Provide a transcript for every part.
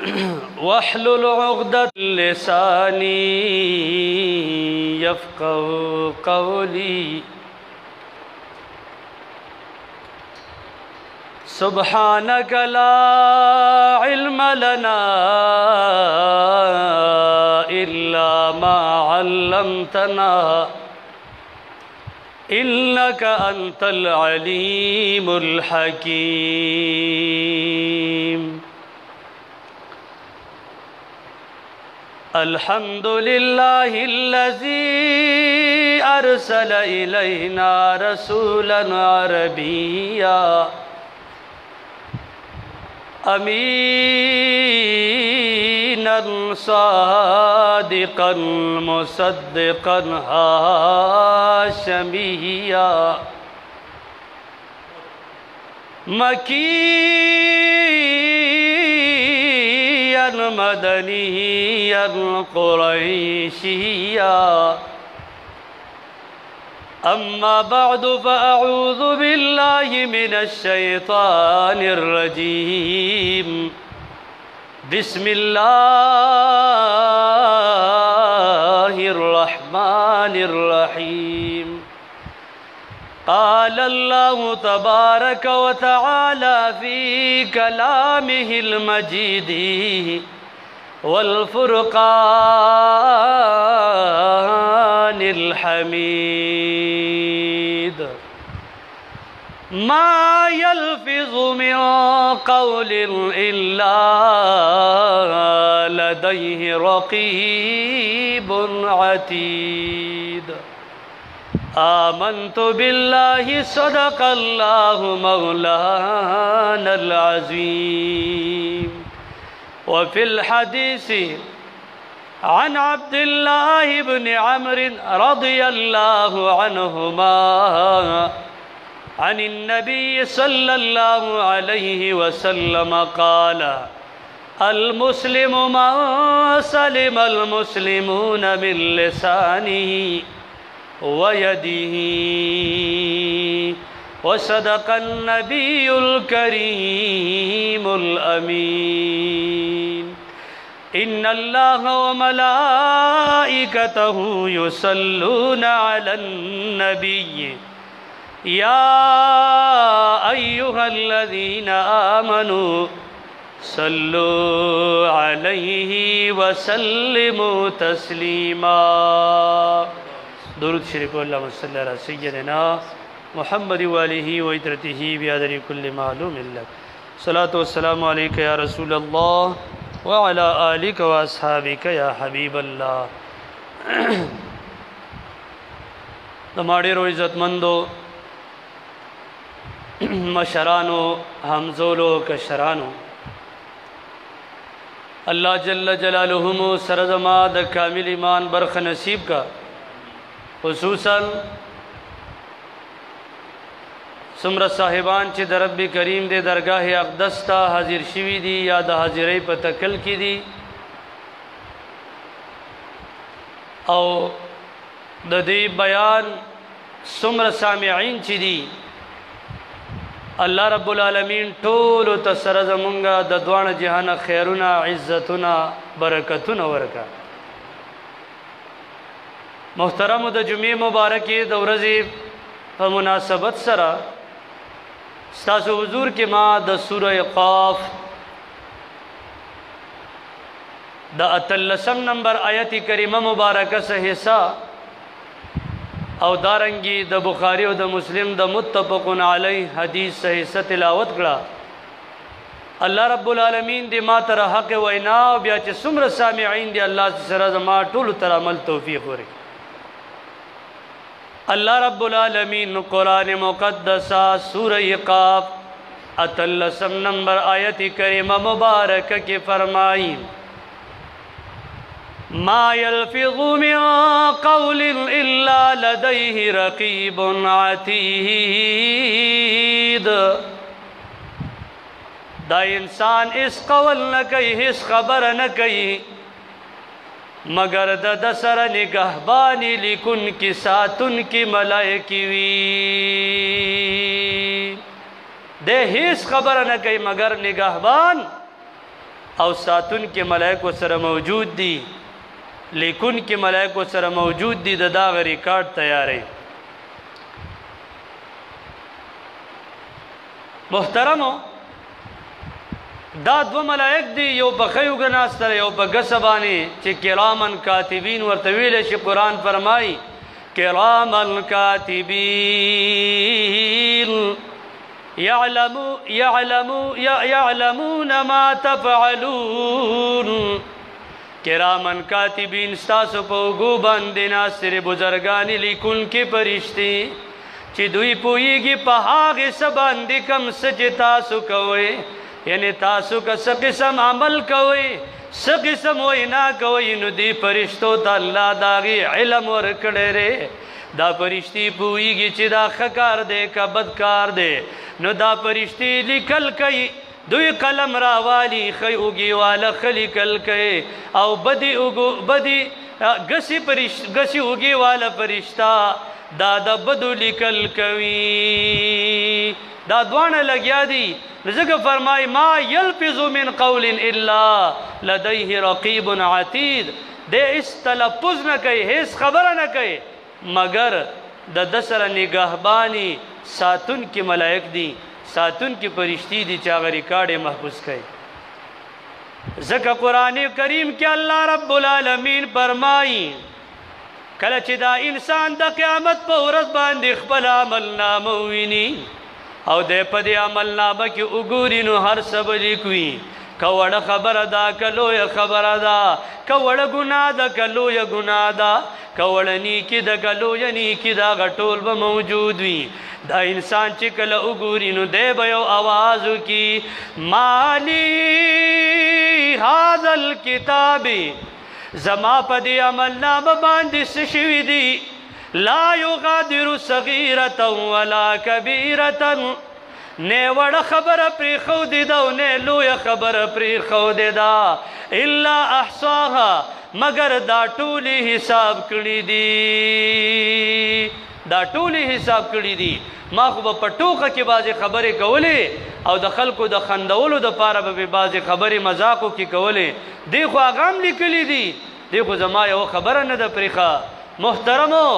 वहलुल उक़दत लिसानी यफ़क़हू क़ौली सुब्हानक ला इल्म लना इल्ला मा अल्लमतना इन्नक अंतल अलीमुल हकीम। अल्हम्दुलिल्लाहिल्लज़ी अरसल इलैना रसूलन अरबिय्या अमीनन सादिक़न मुसद्दिक़न हाशमिय्या मकीयन मदनियन कुरैशिय्या अम्मा बअदु फ़अऊज़ु बिल्लाहि मिनश शैतानिर रजीम। बिस्मिल्लाहिर रहमानिर रहीम। क़ाल अल्लाहु तबारक व तआला फ़ी कलामिहिल मजीदी वल फ़ुरक़ानिल हमीद। मा यल्फ़िज़ु मिन क़ौलिन इल्ला लदैहि रक़ीबुन अतीद। आमन्तु बिल्लाहि सदक़ल्लाहु मौलानल अज़ीम। वफ़िल हदीसी अन अब्दिल्लाह इब्न अम्र रज़ियल्लाहु अन्हुमा अनिन नबी सल्लल्लाहु अलैहि वसल्लम क़ाल अल मुस्लिमु मन सलिमल मुस्लिमून मिन लिसानिही व यदिही व सदक़न नबियुल करीमुल अमीन। इन्नल्लाह व मलाइकतहु युसल्लूना अलन नबिय्य या अय्युहल्लज़ीना आमनू सल्लू अलैहि व सल्लिमू तस्लीमा। दुरूद शरीफ अल्लाहुम्मा सल्लि अला सय्यिदिना मुहम्मद व आलिहि व इत्रतिहि बिअददि कुल्लि मालूमिन लक। सलातु वस्सलामु अलैका या रसूल अल्लाह व अला आलिका व अस्हाबिका या हबीब अल्लाह। हमारे रो इज़्ज़तमंदो मशरानो हमजोलो कशरानो अल्लाह जल्ल जलालुहु सरज़माद कामिल ईमान बरख नसीब का खुसूसन सुमर साहिबान चे दरब्बी करीम दे दरगाह अक़दस्ता हाजिर शिवी दी या द हाजिरई पर तकल की दी और ददी बयान सुमर सामिईन ची दी। अल्लाह रब्बुल आलमीन टोल तसरज मुंगा दद्वान जहान खैरुना इज़्ज़तुना बरकतुना वरका। मुहतरम द जुमे मुबारक द रज़ी प मुनासबत सरा स्तासु हुजूर के माँ द सूरह क़ाफ द अतल्लसम नंबर आयती करीमा मुबारक से हिस्सा और दारंगी द बुखारी और द मुस्लिम द मुत्तफ़क़ुन अलैहि हदीस से हिस्सा तिलावत करा। अल्लाह रब्बुल आलमीन दे मा तर हक़ व इनाव बिया चे सुमर सामिईन दे अल्लाह से सरज़ मा टूल तर अमल तौफ़ीक़ हो रही। अल्लाह रब्बुल आलमीन कुरान मुक़द्दसा सूरह क़ाफ अतल्लसम नंबर आयती करीमा मुबारक के फरमाई मा यल्फ़िज़ु मिन क़ौलिन इल्ला लदैहि रक़ीबुन अतीद। दा इंसान इस कौल न कही इस खबर न कही मगर दसर निगहबानी लिकुन की सातुन की मलाइकी वी दे हिस खबर न कही मगर निगहबान او ساتون کې ملائکو سره موجود دي، لیکون کې ملائکو سره موجود دي، د داغ ریکارډ تیارې. محترمو دا دو ملائک دی، یو په خیو ګناستره یو په ګسه باندې چې کرامن کاتبین ورته ویلی شي. قرآن فرمایي کرامن کاتبین یعلمون ما تفعلون. کرامن کاتبین ستاسو په اوږو باندې ناصر بزرګانې لیکونکي فرشتې چې دوی پوهیږي په هغې څه باندې کوم څه چې تاسو کوئ، یعنی تاسو که څه قسم عمل کوئ، څه قسم وینا کوئ، نو دې فرشتو ته الله د هغې علم ورکړی دی. دا فرشتې پوهیږي چې دا ښه کار دی که بد کار دی، نو دا فرشتې لیکل کوي. دوی قلم راوالی ښه اوږې واله ښه لیکل کوي، او بدې ګسې اوږې واله فرشته دا د بدو لیکل کوي. دا دواړه لګیا دي. ځکه فرمای ما یلفظ من قول الا لدیه رقیب عتید. دې هیڅ تلفظ نه کوي، هیڅ خبره نه کوي، مگر د ده سره نگهبانی ساتون کې ملائک دي، ساتون کې فرشتي دي چې هغه ریکارډ یې محفوظ کوي. ځکه قرآن کریم کې الله رب العالمین فرمایي کله چې دا انسان د قیامت په ورځ باندې خپل عمل نامه وویني او د په دې عمل نامه کې وګوري، نو هر څه به لیکوي. که وړه خبره ده که لویه خبره ده، که وړه ګناه ده که لویه ګناه ده، که وړه نیکي ده که لویه نیکي ده، هغه ټول به موجود وي. دا انسان چې کله وګوري نو دی به یو آواز وکړي مالی هذا الکتاب، زما په دې عمل نامه باندې څه شوي دي، لا یغادر صغیرة ولا کبیرة، نه وړه خبره پرېښودې ده او نه لویه خبره پرېښودې ده، الا احصاها، مگر دا ټولې حساب کړي دي. دا ټولې حساب کړي دي. ما خو به په ټوکه کې بعضې خبرې کولې او د خلکو د خندولو دپاره به بعضې خبرې مذاقو کې کولې، دی خو هغه هم لیکلي دي، دی خو زما یوه خبره نه ده پرېښه. محترمو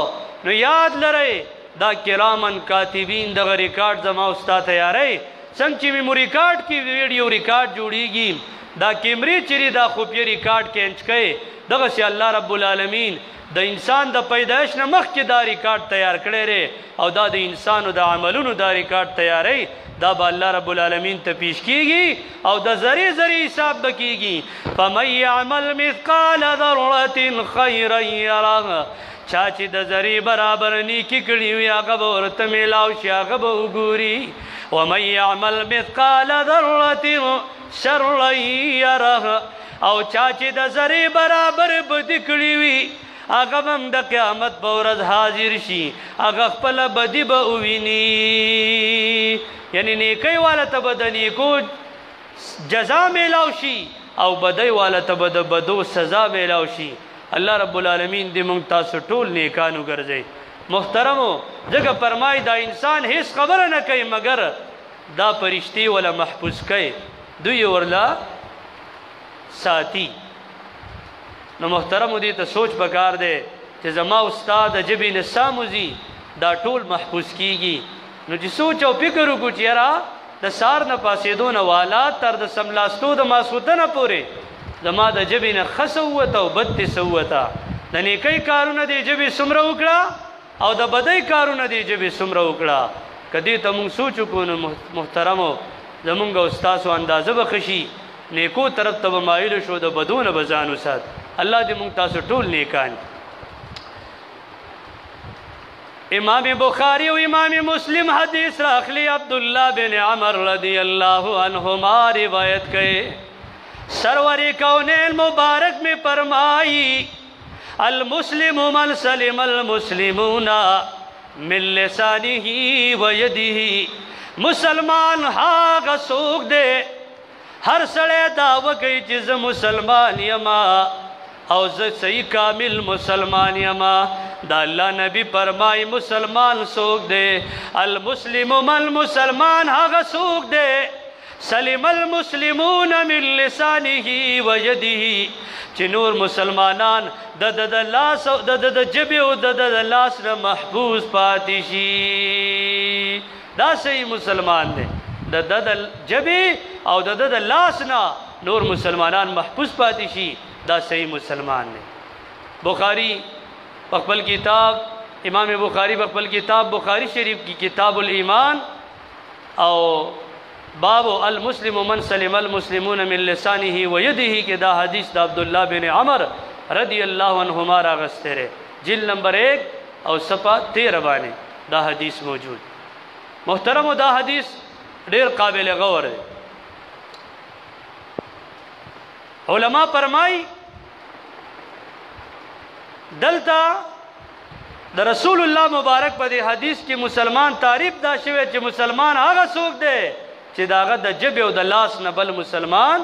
نو یاد لرئ دا کرامن کاتبین دغه ریکارډ زما او ستا تیاری. څنګه چې مې ریکارډ کې ویډیو ریکارډ جوړیږي، دا کیمرې چیرې دا خفیه ریکارډ کینچ کوي، دغسې الله رب العالمین د انسان د پیدایش نه مخکې دا ریکارډ تیار کړی دی، او دا د انسانو د عملونو دا ریکارډ تیاری، دا به الله رب العالمین ته پیش کیږي او د ذرې ذرې حساب به کیږي. فمن یعمل مثقال ذرة خیرا یره، چا چې د ذرې برابر نیکي کړي وي هغه به ورته میلاو شي، هغه به وګوري. ومن یعمل مثقال ذرة شرا یره، او چا چې د ذرې برابر بدي کړي وي هغه به هم د قیامت په ورځ حاضر شي، هغه خپله بدي به وویني. یعنی نیکی والا ته به د نیکو جزا میلاو شي او بدی والا ته به د بدو سزا میلاو شي. الله رب العالمین دې موږ تاسو ټول نیکان وګرځوي. محترمو ځکه فرمایي دا انسان هیڅ خبره نه کوي مگر دا فرشتې ولا محفوظ کوي، دوی ورلا ساتي. نو محترمو دې ته سوچ پکار دی چې زما استاد د ژبې نه ساموزي دا ټول محفوظ کیږي. نو چې سوچ او فکر وکړو چې یاره د سار نه پاسېدو نه والا تر د سملاستو د ماسخوتنه پورې زما د ژبې نه ښه څه ووته او بد دې څه ووته، د نیکۍ کارونه دې ژبې څومره وکړه او د بدۍ کارونه دې ژبې څومره وکړه. که دې ته مونږ سوچ وکړو نو محترمو زمونږ او ستاسو اندازه به ښه شي، نیکو طرف ته به مایل شو، د بدو نه به ځان وسات. الله دې مونږ تاسو ټول نیکان. امام بخاری و امام مسلم حدیث راخلی عبداللہ بن عمر رضی اللہ عنہما روایت کئے، سرور کونین مبارک میں فرمائی المسلم من سلم المسلمون من لسانه و یده، مسلمان ہاغ سوک دے ہر سڑے دعوی کئی چیز مسلمان یما او صحیح کامل مسلمان یما. دا اللہ نبی فرمائی مسلمان سوک دے المسلم من مسلمان ہاغ سوک دے سلم المسلمون من لسانه و یده چې نور مسلمانان د لاس او د جبه او د لاس نه محفوظ پاتې شي. دا صحیح مسلمان دی. د جبه او د لاس نه نور مسلمانان محفوظ پاتې شي. دا صحیح مسلمان دی. بخاری خپل کتاب امام بخاری خپل کتاب بخاری شریف کی کتاب الایمان او باب المسلم من سلم المسلمون من لسانه و یده کې دا حدیث د عبداللہ بن عمر رضی اللہ عنہما راغسته رے جلد نمبر 1 او صفحہ 13 باندې دا حدیث موجود. محترم دا حدیث ډیر قابل غور دی. علماء فرمای دلتا د رسول الله مبارک په دې حدیث کې مسلمان تعریف دا شوی چې مسلمان هغه څوک دی چې داغه د جبه او د لاس نه بل مسلمان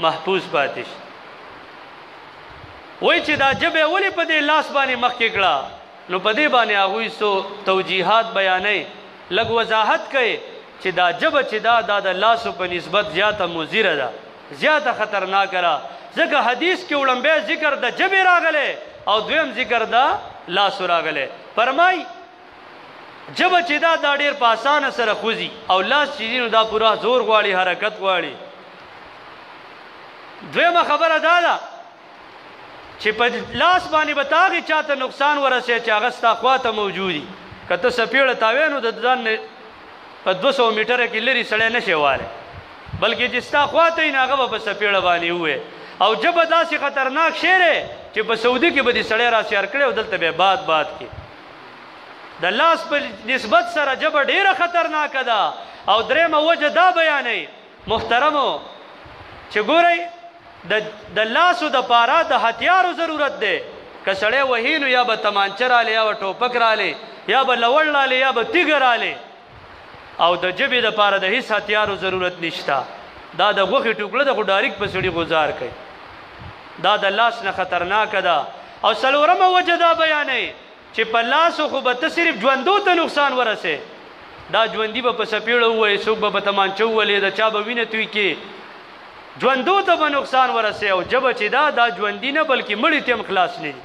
محفوظ پاتې شي. وای چې دا جبه ولې په دې لاس باندې مخ کې کړه نو په دې باندې هغه سو توجیهات بیانې لږ وضاحت کوي چې دا جبه چې دا د لاس په نسبت زیاته مضره ده زیاته خطرناک را ځکه حدیث کې وړاندې ذکر د جبه راغله او دویم ذکر دا لاس راغله. فرمای جبه چې دا ډیر په اسانه سره خوځي او لاس چې نو دا پورا زور غواړي حرکت غواړي. دویمه خبره دا ده چې په لاس باندې بتاغي چاته نقصان ورسې چې هغه ستا خواته موجودي کته سپیړه تاوینو د ځان په 200 میټر کې لري سړی نشي واله بلکې چې ستا خواته یې هغه په سپیړه باندې وې او جبه داسې خطرناک شیره چې په سعودي کې به دې سړی را سیار کړي او دلته به باد کې د لاس په نسبت سره جبه ډیره خطرناکه ده. او درېمه وجه دا بیانې محترمو چې ګورئ د لاسو د پاره د هتیارو ضرورت دی. که سړی وهینو یا به تمانچه رالی یا به ټوپک رالی یا به لوړ رالی یا به تیږه رالی او د جبې د پاره د هیڅ هتیارو ضرورت نشته. دا د غوښې ټوکړه د خو ډایرکټ په سړي گزار کوي. دا د لاس نه خطرناکه ده. او څلورمه وجه دا بیانې چې په لاسو خو به ته صرف ژوندو ته نقصان ورسې دا ژوندي به په سپیړه ووایي څوک به په تمانچه وولې د چا به وینه توی کې ژوندو ته به نقصان ورسې او جبه چې دا ژوندي نه بلکې مړي ته هم خلاص نه دي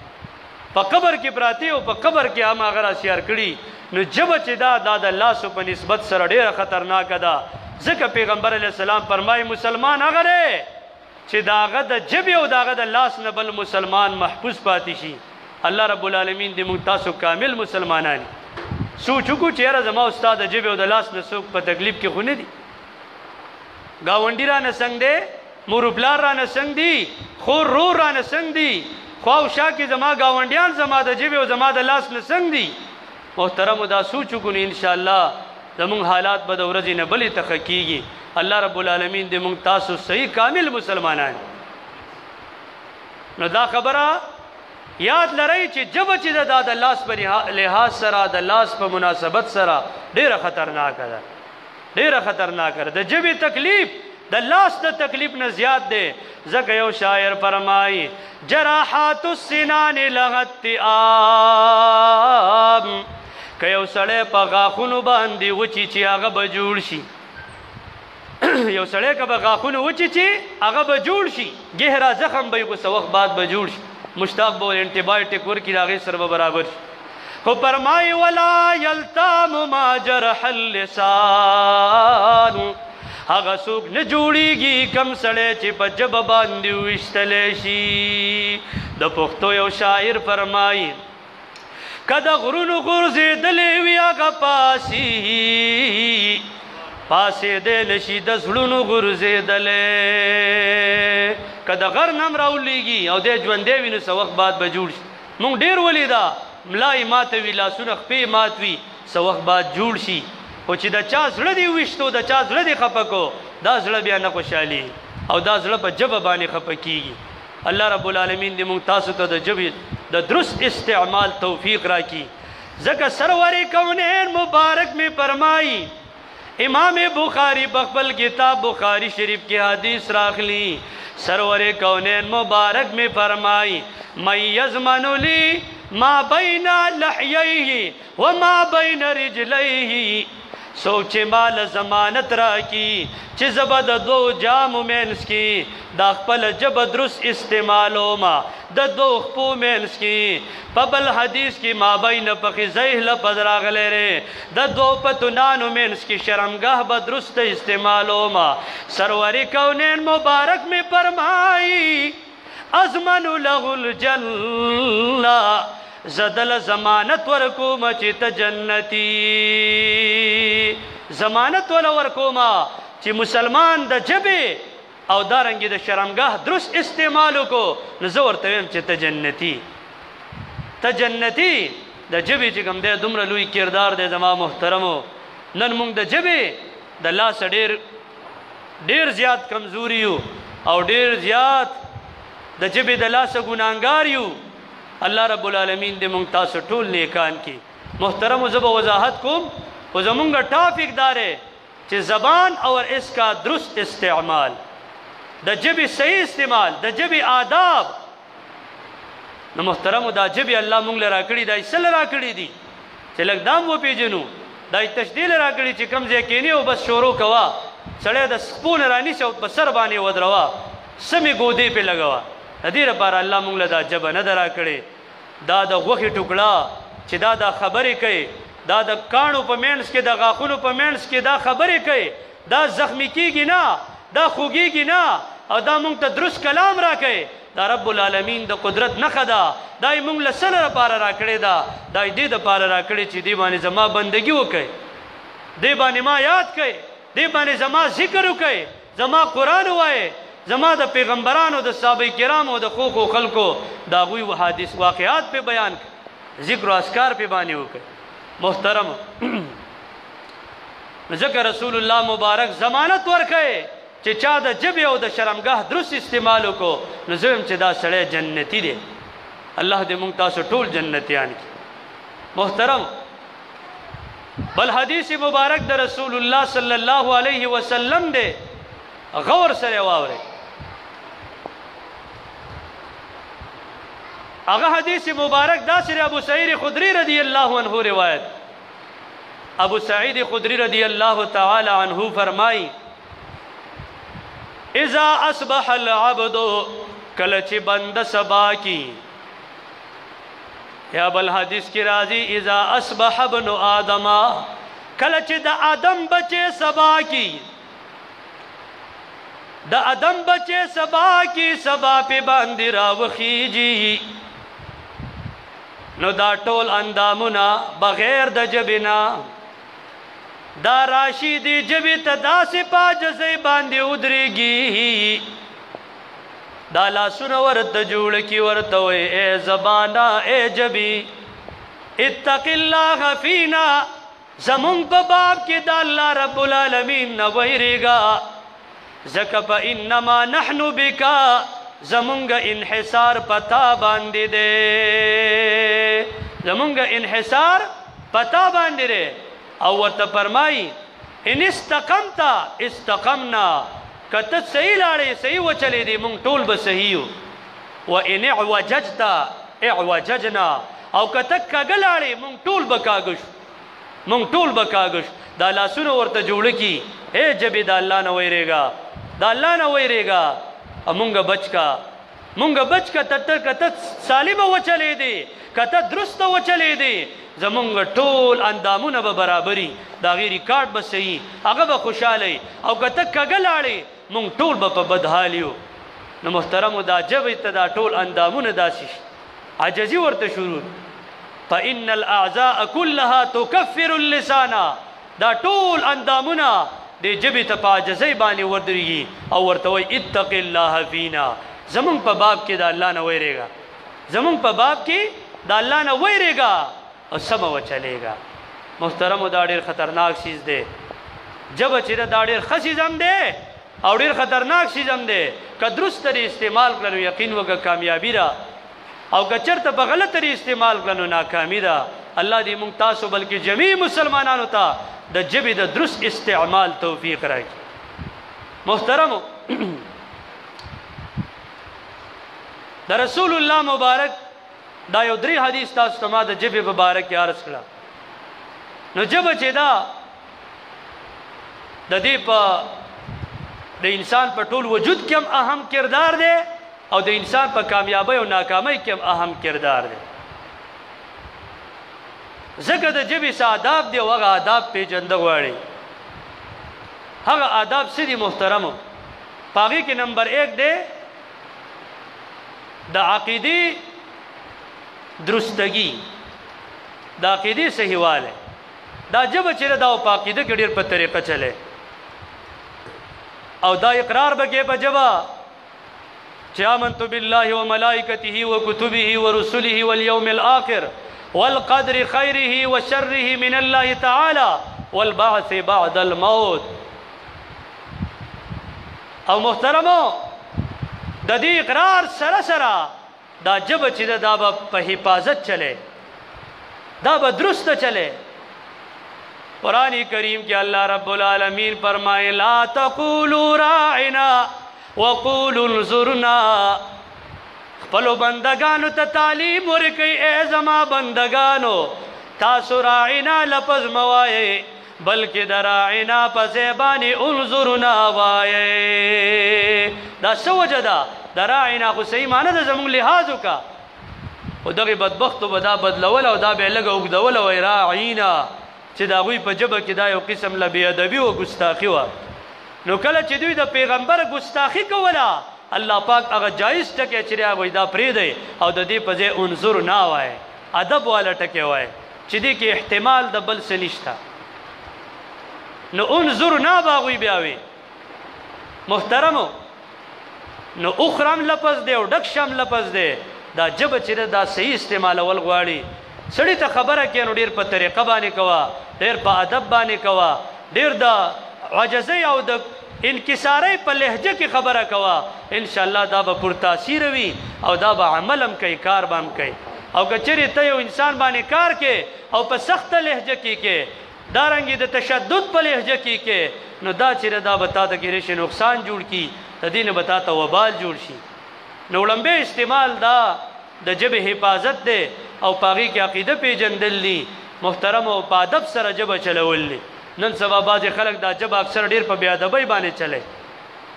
په قبر کې پراته او په قبر کې هم هغه راسیار کړي. نو جبه چې دا د لاسو په نسبت سره ډیره خطرناکه ده. ځکه پیغمبر علیه السلام فرمایي مسلمان هغه دی چې داغه د جبې او داغه د لاس نه بل مسلمان محفوظ پاتې شي. الله رب العالمین دې موږ تاسو کامل مسلمانان سوچ وکړو چې یاره زما استاد د جبې او د لاس نه څوک په تکلیف کې خو نه دي ګاونډي رانه څنګ دی مور پلار رانه څنګ دي خور رور رانه څنګ دي خوا او شا کې زما ګاونډیان زما د جبې او زما د لاس نه څنګ دي. محترمو دا سوچ وکړو انشاءالله زمونږ حالات به د ورځې نه بلې تخه کېږي. الله رب العالمین دې موږ تاسو صحیح کامل مسلمانان. نو دا خبره یاد لرئ چې جبه چې د لاس په لحاظ سره د لاس په مناسبت سره ډیره خطرناکه ده ډیره خطرناکه ده. د جبې تکلیف د لاس د تکلیف نه زیات دی. ځکه یو شاعر فرمایي جراحات السنان لغتئام که یو سړی په غاښونو باندې وچی چې هغه به جوړ شي یو سړی که به غاښونه وچی چې هغه به جوړ شي ګهرا زخم به یې خو څه وخت بعد به جوړ شي مشتاق به انټي بایوټیک ورکړي د هغې سره به برابر شي. خو فرمایي ولا یلتام ما جرح اللسان هغه څوک نه جوړیږي کم سړی چې په ژبه باندې ویشتلی شي. د پښتو یو شاعر فرمایي که د غرونو غورځېدلی وي هغه پاسېدی نشي د زړونو غورځېدلی که د غر نه هم راولېږي او دی ژوندی وي نو څه وخت بعد به جوړ شي. مونږ ډېر ولیده ملا یې ماته وي لاسونه خپې مات وي څه وخت بعد جوړ شي. خو چې د چا زړه دې ویشتو د چا زړه دې خفه کو دا زړه بیا نه خوشحالي او دا زړه په ژبه باندې خفه کېږي. الله رب العالمین دې مونږ تاسو ته د ژبې د درست استعمال توفیق راکړي. ځکه سرور کونین مبارک میں فرمائی امام بخاری بخبل کتاب بخاری شریف کی حدیث راخلی سرور کونین مبارک میں فرمائی من یضمن لی ما بین لحییہ وما بین رجلیہ سوچ مال ضمانت را کی چې زبا د دو جامو مینس کی دا خپل جب درست استعمالو ما د دو خپو مینس کی پبل حدیث کی ما بین پخیزیه لپد راغلے رے د دو پتنانو مینس کی شرمگاہ بدرست استعمالو ما سرور کونین مبارک میں فرمائی ازمن له الجنہ زدل ضمانت ورکوما چی تا جنتی ضمانت ورکوما چی مسلمان دا جبے او دارنگی دا شرمگاہ درست استعمالو کو نزور تویم چی تا جنتی دا جبے چی کم دے دمر لوی کردار دے زمان محترمو نن مونگ دا جبے دا لاس دیر زیاد کمزوریو او دیر زیاد دا جبے دا لاس گناہگاریو اللہ رب العالمین دے مونگ تاسو ٹول نیکان کی محترم و زبا وضاحت کم و زمونگا ٹاپک دارے چی زبان اور اس کا درست استعمال دا جبی صحیح استعمال دا جبی آداب نو محترم دا جبی اللہ مونگ لرا کری دا اسل لرا کری دی چی لگ دام وہ پیجنو دا تشدیل لرا کری چی کم زیکینی و بس شورو کوا سڑے دا سپون رانی سے بسر بانی ودروا سمی گودی پہ لگوا دیر پارا اللہ مونگ لدا جب ندرا کڑے دا دا غوخی ٹکڑا چی دا خبری کئی دا کانو پا مینس کے دا غاخونو پا مینس کے دا خبری کئی دا زخمی کی گی نا دا خوگی گی نا او دا مونگ تا درست کلام را کئی دا رب العالمین دا قدرت نخدا دا مونگ لسل را پارا را کڑے دا دی دا پارا را کڑے چی دی بانی زما بندگی ہو کئی دی بانی ما یاد کئی دی بانی زما ذکر ہو کئی زما قرآن ہوئے زما دا پیغمبرانو دا صحابہ کرامو دا خوخ و خلقو دا غوی و حادث واقعات پہ بیان ذکر و اذکار پہ بانی ہو کر محترم ذکر رسول اللہ مبارک ضمانت ورکے چی چا دا جب او دا شرمگاہ درست استعمالو کو نظرم چی دا سڑے جنتی دے اللہ دے منگتاسو ٹول جنتیان کی محترم بل حدیث مبارک دا رسول اللہ صلی اللہ علیہ وسلم دے غور سرے واورے اگا حدیث مبارک دا سر ابو سعید خدری رضی اللہ عنہ روایت ابو سعید خدری رضی اللہ تعالی عنہ فرمائی اذا اصبح العبد کلچ بند سبا کی یا بل حدیث کی راضی اذا اصبح ابن آدم کلچ دا آدم بچے سبا کی دا آدم بچے سبا کی سبا پہ باندی راوخیجی نو دا ٹول اندامنا بغیر دا جبنا دا راشی دی جبی تدا سے پا جزی باندی ادری گی دا لاسون ورد جوڑ کی ورتوئے اے زبانا اے جبی اتق اللہ فینا زمون پا باب کی دا اللہ رب العالمین نویرے گا زکپ انما نحنو بکا زمونگا انحصار پتا باندی دے زمونگا انحصار پتا باندی دے او ورطا فرمائی ان استقمتا استقمنا کتت صحیح لارے صحیح و چلے دی مونگ طول بسحیو و ان اعوججتا اعوججنا او کتک کگل لارے مونگ طول بکاگش دا لاسونو ورطا جوڑ کی اے جبی دا اللہ نویرے گا دا اللہ نویرے گا مونگا بچ کا تتر کتت سالم و چلے دے کتت درست و چلے دے زمونگا ٹول اندامون با برابری دا غیری کارٹ با صحیح اگا با خوشحالی او کتک کگل آڑے مونگ ٹول با پا بدحالیو نو محترم دا جب اتدا ٹول اندامون دا سیش عجزی ورت شروع فَإِنَّ الْأَعْزَاءَ كُلَّهَا تُكَفِّرُ اللِّسَانَ دا ٹول اندامونا دے جبی تا پا عجزی بانی وردرگی او ورتوئی اتق اللہ فینا زمون پا باب کی دا اللہ نویرے گا زمون پا باب کی دا اللہ نویرے گا اور سمو چلے گا محترم دا دیر خطرناک چیز دے جب چی دا دیر خسیزم دے اور دیر خطرناک چیزم دے کہ درست تری استعمال کرنو یقین وگا کامیابی را او کہ چرت پا غلط تری استعمال کرنو ناکامی را اللہ دی منتاسو بلکہ جمیع مسلمانانو تا دا جبی دا درست استعمال توفیق رائی محترمو دا رسول اللہ مبارک دا یو دری حدیث تاسو تما دا جبی مبارک کی عرض کرا نو جب چی دا د دې په د انسان په ټول وجود کې هم اهم کردار دی او د انسان په کامیابی او ناکامۍ کې هم اهم کردار دی ځکه د ژبې څه آداب دی او هغه آداب پیژنده غواړي هغه آداب څه دي محترمو په هغې کې نمبر 1 دی د عقیدې درستګي د عقیدې صحیحوالی دا ژبه چې ده دا په عقیده کې ډېر په طریقه چلی او دا اقرار به کې په ژبه چې آمنت بالله وملائکته وکتبه ورسله واليوم الآخر والقدر خیره وشره من الله تعالی والبعث بعد الموت او محترمو د دې اقرار سره سره دا ژبه چې ده دا به په حفاظت چلی دا به درست چلے قرآن کریم کے اللہ رب العالمین فرمائے لا تقولوا راعنا وقولوا انظرنا خپلو بندگانو ته تعلیم ورکئ اے زما بندگانو تاسو راعنا لفظ موایئ بلکې د راعنا په ځای باندې انظرنا وایئ دا څه وجه ده د راعنا خو صحیح معنی ده زموږ لحاظ وکړه او دغه بدبختو به دا بدلول او دا به لږه اوږدول وایي راعینا چې د هغوی په ژبه کې دا یو قسم له بېادبي و ګستاخي وه نو کله چې دوی د پیغمبر ګستاخي کوله الله پاک هغه جایز ټکی چې دی هغوی دا پرېږدئ او د دې په ځای انظر نه وایي ادب والا ټکی وایي چې دې کې احتمال د بل څه نشته نو انظر نه به هغوی بیا وي محترمو نو اخرم لفظ دی او ډکشم لفظ دی دا ژبه چې ده دا صحیح استعمالول غواړي سړي ته خبره کوې نو ډېر په طریقه باندې کوه ډېر په ادب باندې کوه ډېر د عجزۍ او د انکسارۍ په لهجه کې خبره کوه انشاءالله دا به پرتاثیره وي او دا به عمل هم کوي کار به هم کوي او که چېرې ته یو انسان باندې کار کې او په سخته لهجه کې کې دارنګې د تشدد په لهجه کې کې نو دا چېرې دا به تا ته کېدای شي نقصان جوړ کړي د دې نه به تا ته وبال جوړ شي نو لمبه استعمال دا د ژبې حفاظت دی او په هغې کې عقیده پیژندل دي محترم او په ادب سره ژبه چلول دي نن سبا بعضې خلک دا ژبه اکثر ډېر په بېادبۍ باندې چلی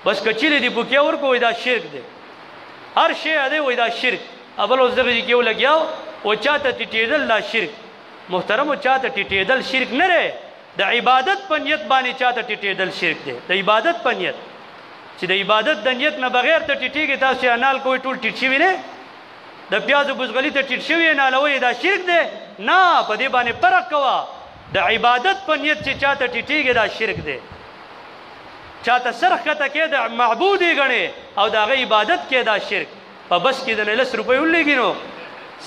بس که چیرې دې بوکیا ورکو وایي دا شرک دی هر شی دی وایي دا شرک اول اوس دغه کې یو لګیاو و چاته ټیټېدل دا شرک محترمو چاته ټیټېدل شرک نه دی د عبادت په نیت باندې چاته ټیټېدل شرک دی د عبادت په نیت چې د عبادت د نیت نه بغیر ته ټیټېږي تاسو چې انال کوئ ټول ټیټ شوي نه د پیازو بزغلي ته ټیټ شوي نالوئ دا شرک دی نه په دې باندې فرق کوه د عبادت په نیت چې چاته ټیټېږي دا شرک دی چاته سر ښکته کې د معبود یې ګڼې او د هغه عبادت کې دا شرک په بس کې د نه 10 روپۍ ولېږي نو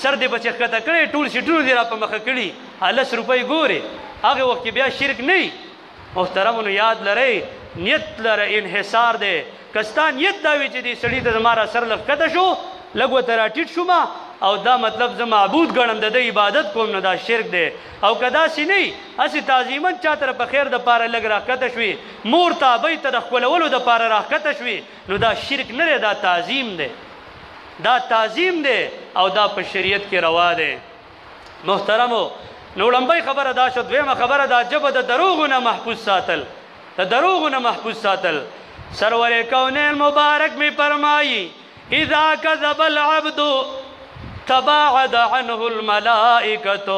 سر دې بچې ښکته کړی ټول سیټونه دې را په مخه کړي 10 روپۍ ګورې هغه وخت کې بیا شرک نه وي محترمونو یاد لرئ نیت لره انحصار دی که ستا نیت دا وي چې دې سړي ته زما را سر لږ ښکته شو لږ ورته را ټیټ شومه او دا مطلب زه معبود ګڼم د ده عبادت کوم نو دا شرک دی او که داسې نه وي هسې تعظیمن چا ته په خیر دپاره لږ راښکته شوي مور ته ابۍ ته د ښکلولو دپاره راښکته شوي نو دا شرک نه دی دا تعظیم دی دا تعظیم دی او دا په شریعت کې روا دی محترمو نو لمبۍ خبره دا شو دویمه خبره دا ژبه د دروغو نه محفوظ ساتل د دروغو نه محفوظ ساتل سرور کونین مبارک می فرمائی اذا کذب العبد تباعد عنه الملائکة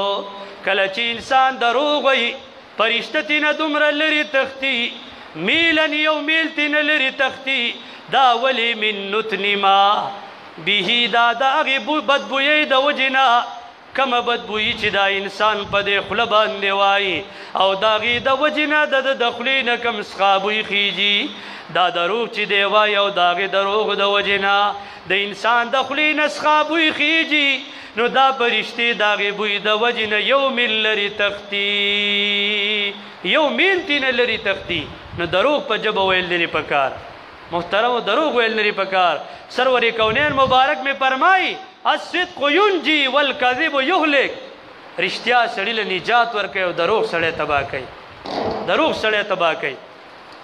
کله چې انسان دروغ وایي فرشته تېنه دومره لرې تښتي میلن یو میل تېنه لرې تښتي دا ولې من نتن ما به دا د هغې بدبویۍ د وجې نه کمه بدبویي چې دا انسان په دې خوله باندې وایي او د هغې د وجې نه د خولې نه کم څښابوی خیږي دا دروغ چې دی وایي او د هغې دروغ د وجې نه د انسان د خولې نه څښابوی خیږي نو دا فرشتې د هغې بوی د وجې نه یو میل لرې تښتي یو میل تېنه لرې تښتي نو دروغ په ژبه ویل دی نه پکار محترمو دروغ ویل نه پکار سرور کونین مبارک میں فرمائی الصدق ینجی والکذب یهلک رښتیا سړي له نجات ورکوي او دروغ سړی تباه کوي دروغ سړی تباه کوي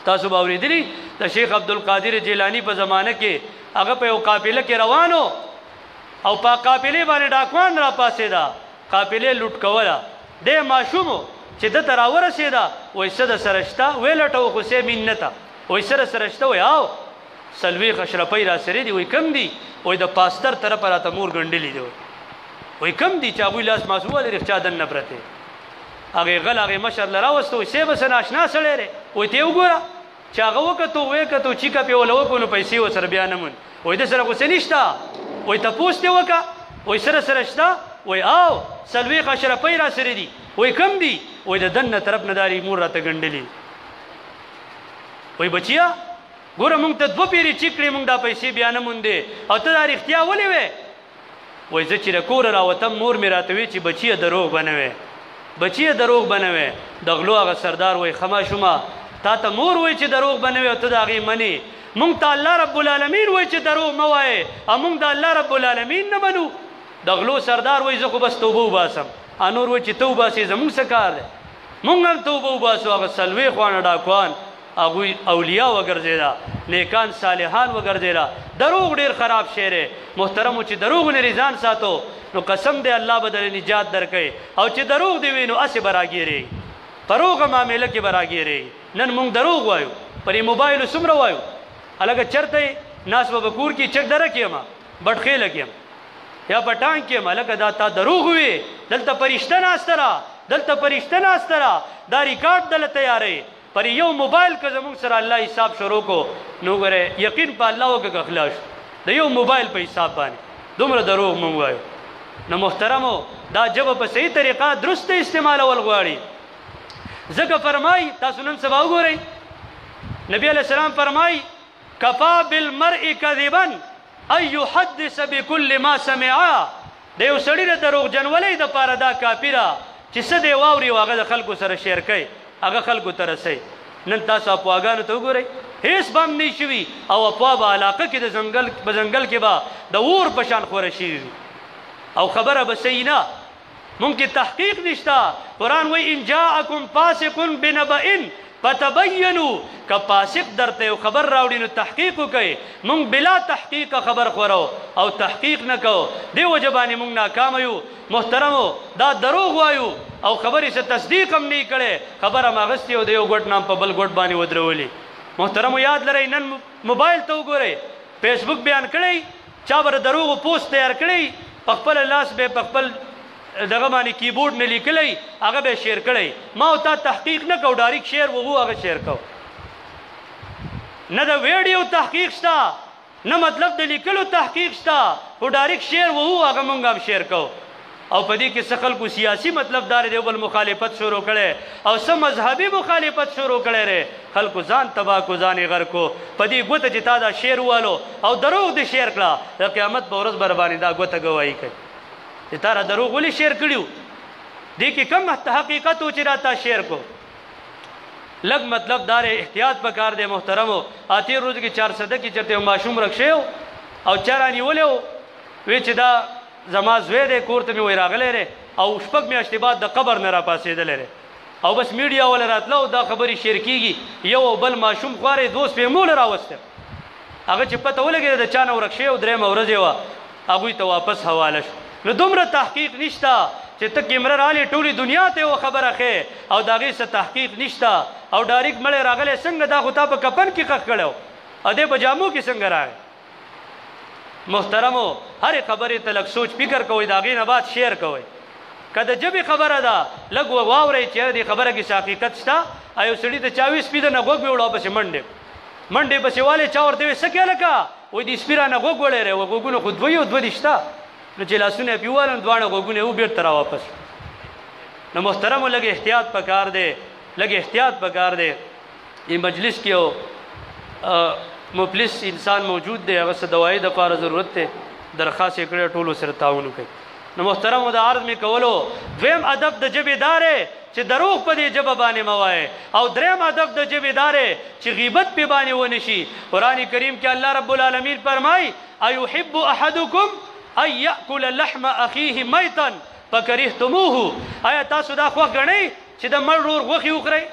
تاسو به اورېدلي د شیخ عبدالقادر جیلانی په زمانه کې هغه په یو قافله کې روانو او په قافلې باندې ډاکوان را پاسېده قافلې لوټ کوله دی ماشوم چې دته راورسېده وایي څه د سره شته ویې لټوه خو صاحب منته وایي څه سره شته وایي او څلوېښت اشرفۍ را سرې دي وایي کم دي وایي د پاستر طرفه راته مور ګنډلي دي وایي کم دي چې هغوی لاس ماسو والې رخچا دننه پرتې هغې غل هغې مشر له راوسته وایي صاحب څه ناشنا سړی دی وایي ته یې وګوره چې هغه وکتو ویې کتو چیکه پې وله وکړو نو پیسې ورسره بیا نه مون وایي د سره خو څه نشته وایي تپوس دې وکړه وایي سره شته وایي او څلوېښت اشرفۍ را سرې دي وایي کم دي وایي د دننه طرف نه داري مور راته ګنډلي وایي بچیا ګوره مونږ ته دوه پیرې چیک کړې مونږ دا پیسې بیا نه موندې او ته دا رښتیا ولې وې وایي زه چې له کوره راوتم مور مې راته وی چې بچیه دروغ به نه وې بچیه دروغ به نه وې د غلو هغه سردار وایي ښه ماشومه تا ته مور وایي چې دروغ به نه وې او ته د هغې منې مونږ ته الله رب العالمین وایي چې دروغ مه وایې او مونږ د الله رب العالمین نه منو د غلو سردار وایي زه خو بس توبه وباسم نور وایي چې ته وباسې زمونږ څه کار دی مونږ هم توبه وباسو هغه څلوېښت وانه ډاکوان هغوی اولیاء وګرځېده نیکان صالحان وګرځېده دروغ ډېر خراب شی دی محترمو چې دروغ نه ځان ساتو نو قسم دی الله به درې نجات درکوي او چې دروغ دی وي نو هسې به راګېرئ په روغه معامله کې به راګېرئ نن مونږ دروغ وایو پر یې موبایلو څومره وایو هلکه چېرته ناست به په کور کې چک دره کې یم بټخېله کې یم یا په ټانک کې یم هلکه دا تا دروغ وي دلته فرشته ناسته را دلته فرشته ناسته را دا ریکارډ دله تیاروي پر یو موبایل که زمونږ سره الله حساب شروع کو نو ګوره یقین په الله وکړه که خلاص د یو موبایل په حساب باندې دومره دروغ مونږ وایو نو محترمو دا ژبه په صحیح طریقه درست استعمالول غواړي ځکه فرمایي تاسو نن سبا وګورئ نبی علیه السلام فرمایي کفا بالمرء کذبا ان یحدث بکل ما سمعا د یو سړي د دروغجنولۍ دپاره دا کافي ده چې څه دی واوري او هغه د خلکو سره شیر کوي هغه خلکو ته رسوي نن تاسو افواګانو ته وګورئ هېڅ به هم نه شوي او افوا به علاقه کې د ځنګل کې به د اور په شان خوره شوي وي او خبره به صحیح نه مونږ کې تحقیق نشته قرآن وایي ان جاءکم فاسق بنبأ فتبینوا که فاسق درته یو خبر راوړي نو تحقیق وکړئ مونږ بلا تحقیقه خبر خورو او تحقیق نه کوو دې وجه باندې مونږ ناکامه یو محترمو دا دروغ وایو او خبرې څه تصدیق هم نه کړی خبره م اخیستې او د یو ګوټ نام په بل ګوټ باندې ودرولې محترمو یاد لرئ نن موبایل ته وګورئ فیسبوک بیان کړی چا به د دروغو پوسټ تیار کړی په خپل لاس به په خپل دغه باندې کیبورډ نه لیکلی هغه به شیر کړی ما او تا تحقیق نه کو ډایرکټ شیر وغو هغه شیر کو نه د ویډیو تحقیق شته نه مطلب د لیکلو تحقیق شته خو ډایرکټ شیر وغو هغه مونږ هم شیر کو او په دې کې څه خلکو سیاسي مطلب دار دی بل مخالفت شروع کړی او څه مذهبي مخالفت شروع کړی دی خلکو ځان تباه کو ځان یې غر کو په دې ګوته چې تا دا شیر والو او دروغ دې شیر کړه د قیامت په ورځ بر باندې دا ګوته ګواهي کوي چې تا را دروغ ولې شیر کړیو دې کې کم حقیقت و چې را تا شیر کو لږ مطلب دار احتیاط پکار دی محترمو اتې روز کې 400 کې چرته یو ماشوم رک شوی او چا رانیولی و وی چې دا زما زوی دی کور ته مې وی راغلی دی او شپږ میاشتې بعد د قبر نه راپاڅېدلی دی او بس میډیا وله راتله او دا خبرې شیر کېږي یو او بل ماشوم خوارې دوست پې موله راوستی هغه چې پته ولګېده د چا نه ورک شوی او درېیمه ورځ یې وه هغوی ته واپس حواله شو نو دومره تحقیق نشته چې ته کیمره رالې ټولې دنیا ته یوه خبره ښې او د هغې څه تحقیق نشته او ډایرکټ مړی راغلی څنګه دا خو تا په کفن کې ښخ کړی و او دی په جامو کې څنګه راغی محترمو هرې خبرې ته لږ سوچ فکر کوئ د هغې نه بعد شیر کوئ که د ژبې خبره ده لږ واورئ چې یاره دې خبره کې څه حقیقت شته او یو سړي ته چا وي سپي ته نه غوږ وي وړه پسې منډې پسې والې چا ورته وي څه کې هلکه وایي دې سپي رانه غوږ وړی دی غوږونه خو دوه یو دوه دې شته نو چې لاسونه یې پې ووالم دواړه غوږونه یې و بېرته را واپس نو محترمو لږ احتیاط پکار دی لږ احتیاط پکار دی یہ مجلس کې یو مفلس انسان موجود دی هغه څه دوایي دپاره ضرورت دی درخواست یې کړی ټولو سره تعاون وکړئ نو محترمو د عرض مې کولو دویم ادب د ژبې دا دی چې دروغ په دې ژبه باندې مه وایئ او دریم ادب د ژبې دا دی چې غیبت پې باندې ونه شي قرآن کریم کې الله رب العالمین فرمایي ایحب احدکم ان یأکل لحم اخیه میتا فکرهتموه آیا تاسو دا خوښ ګڼئ چې د مړ ورور غوښې وخورئ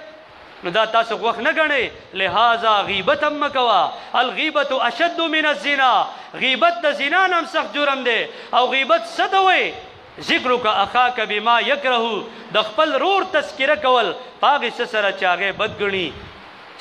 نو دا تاسو خوښ نه ګڼئ لہذا غیبت هم مه کوه الغیبت اشد من الزنا غیبت د زنا نه هم سخت جرم دی او غیبت څه ته وایي ذکرک اخاک بما یکرهو د خپل رور تذکره کول پاغه سره چاغه بدګنی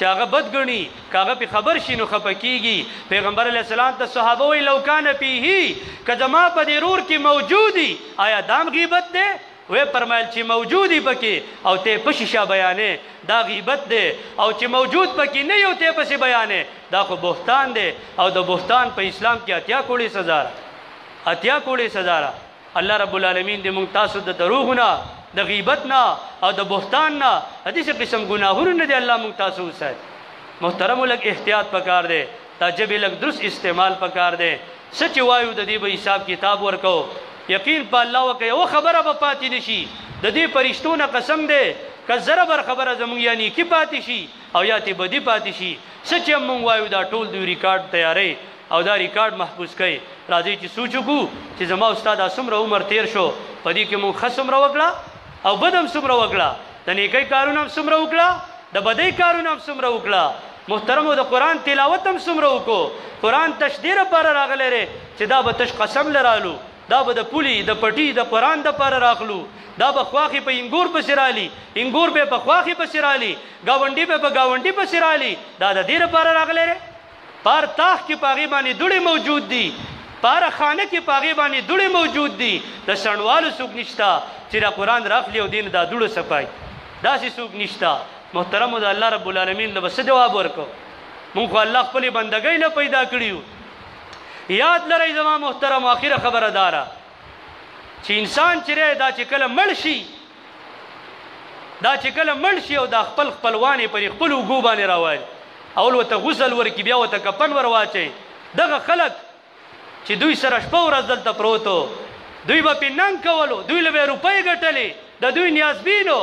چاغه بدګنی کاغه په خبر شینو خپکیږي پیغمبر علیہ السلام ته صحابه وی لو کان فیه کجما په دې رور کې موجودی آیا دام غیبت ده وې فرمایل چې موجودی پکې او ته په شیشه بیانې دا غیبت ده او چې موجود پکې نه یو ته په بیانې دا خو بهتان ده او د بهتان په اسلام کې اتیا کوړي سزا اتیا کوړي سزا الله رب العالمین دې مونږ تاسو د دروغونه د غیبت نه او د بهتان نه حدیث قسم گناهونه نه دی الله مونږ تاسو وسات محترم لګ احتیاط پکار دی تجب لګ درست استعمال پکار دی سچ وایو د دې به حساب کتاب ورکو یقین په الله وکي او خبره به پاتې نشي د دې پرشتونه قسم دی که زره بر خبره زمونږ یعنی کی پاتې شي او یا تی بدی پاتې شي سچ مونږ وایو دا ټول دی ریکارډ تیارې او دا ریکارډ محفوظ کړي راځي چې سوچ وکړو چې زما استاد اسمره عمر تیر شو پدې کې مونږ خصم را وکړه او بدم سمره وکړه د نیکي کارونه هم سمره وکړه د بدی کارونه هم سمره وکړه محترمو د قرآن تلاوت هم سمره وکړو قرآن تشدیر لپاره راغلی دی چې دا به تش قسم لرالو دا به د پولي د پټي د قرآن دپاره راغلو دا به خواخې په انګور پسې رالي انګور به په خواخې پسې رالي ګاونډي به په ګاونډي پسې رالي دا د دې لپاره راغلی دی پار تاخ کې په هغې باندې دوړې موجود دي پاره خانه کې په هغې باندې دوړې موجود دي د سڼوالو څوک نشته چې دا قرآن راخلي او دین دا دوړو صفای داسې څوک نشته محترمو د الله رب العالمین له به څه جواب ورکړو مونږ خو الله خپلې بندګۍ نه پیدا کړي یاد لرئ زما محترم آخره خبره داره چې انسان چې دی دا چې کله مړ شي دا چې کله مړ شي او دا خپل خپلوان یې پر خپلو اوږو باندې راوایي اول ورته غسل ورکړي بیا ورته کفن ور واچوي دغه خلک چې دوی سره شپه ورځ دلته پروتو دوی به پې ننګ کولو دوی له به روپۍ ګټلې د دوی نیازبینو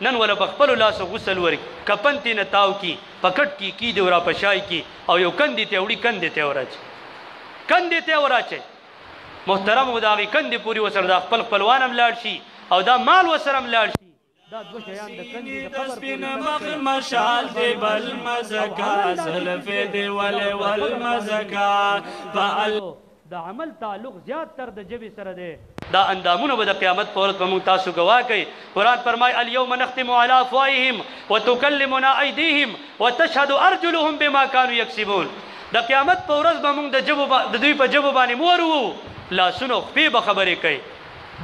نن ولا په خپلو لاسو غسل ورکړي کفن تې نه تاو کي پکټ کې کیدې ور راپشای کي او یو کندې ته وړي کندې ته وراچي کندې ته وراچي محترمو د هغې کندې پورې ورسره دا خپل خپلوان هم لاړ شي او دا مال ورسره هم لاړ شي دا دوه شیان د کندې د قبر مخ مشال دی بل مزکا زلفې دی ولې ول مزکا فعل د عمل تعلق زیات تر د جبې سره دی دا اندامونه به د قیامت په ورځ به موږ تاسو ګواه کوي قرآن فرمایي الیوم نختم علی افواههم وتکلمنا ایدیهم وتشهد ارجلهم بما کانوا یکسبون د قیامت په ورځ به موږ د دوی په ژبو باندې مور وو لاسونو خپې به خبرې کوي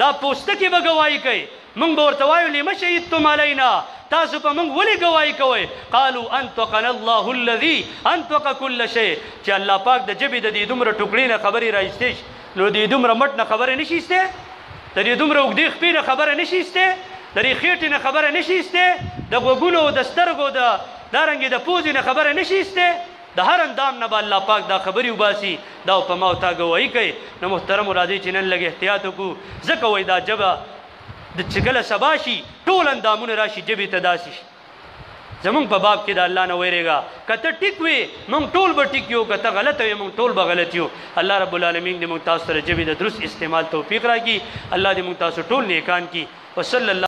دا پوستکي به ګواهي کوي موږ به ورته وایو لم شهدتم علینا تاسو په موږ ولې ګواهي کوئ قالوا انطقنا الله الذي انطق كل شيء چې الله پاک د ژبې د دې دومره ټوکړې نه خبرې راایستې نو د دې دومره مټ نه خبرې نشي ایستې د دې دومره اوږدې خپې نه خبره نشي ایستې د دې خېټې نه خبره نشي ایستې د غوږونو د سترګو دارنګې د پوزې نه خبره نشي ایستې د هر اندام نه به الله پاک دا خبرې وباسي دا په ما او تا ګواهي کوي نو محترمو راځئ چې نن لږ احتیاط وکړو ځکه وایي دا ژبه د چې کله سبا شي ټول اندامونه راشي ژبې ته داسې شي زمونږ په باب کې د الله نه ویرېږه که ته ټیک وې موږ ټول به ټیک یو که ته غلطه وې موږ ټول به غلط یو الله رب العالمین دې موږ تاسو سره ژبې د درست استعمال توفیق راکړي الله دې موږ تاسو ټول نیکان کړي وصلی الله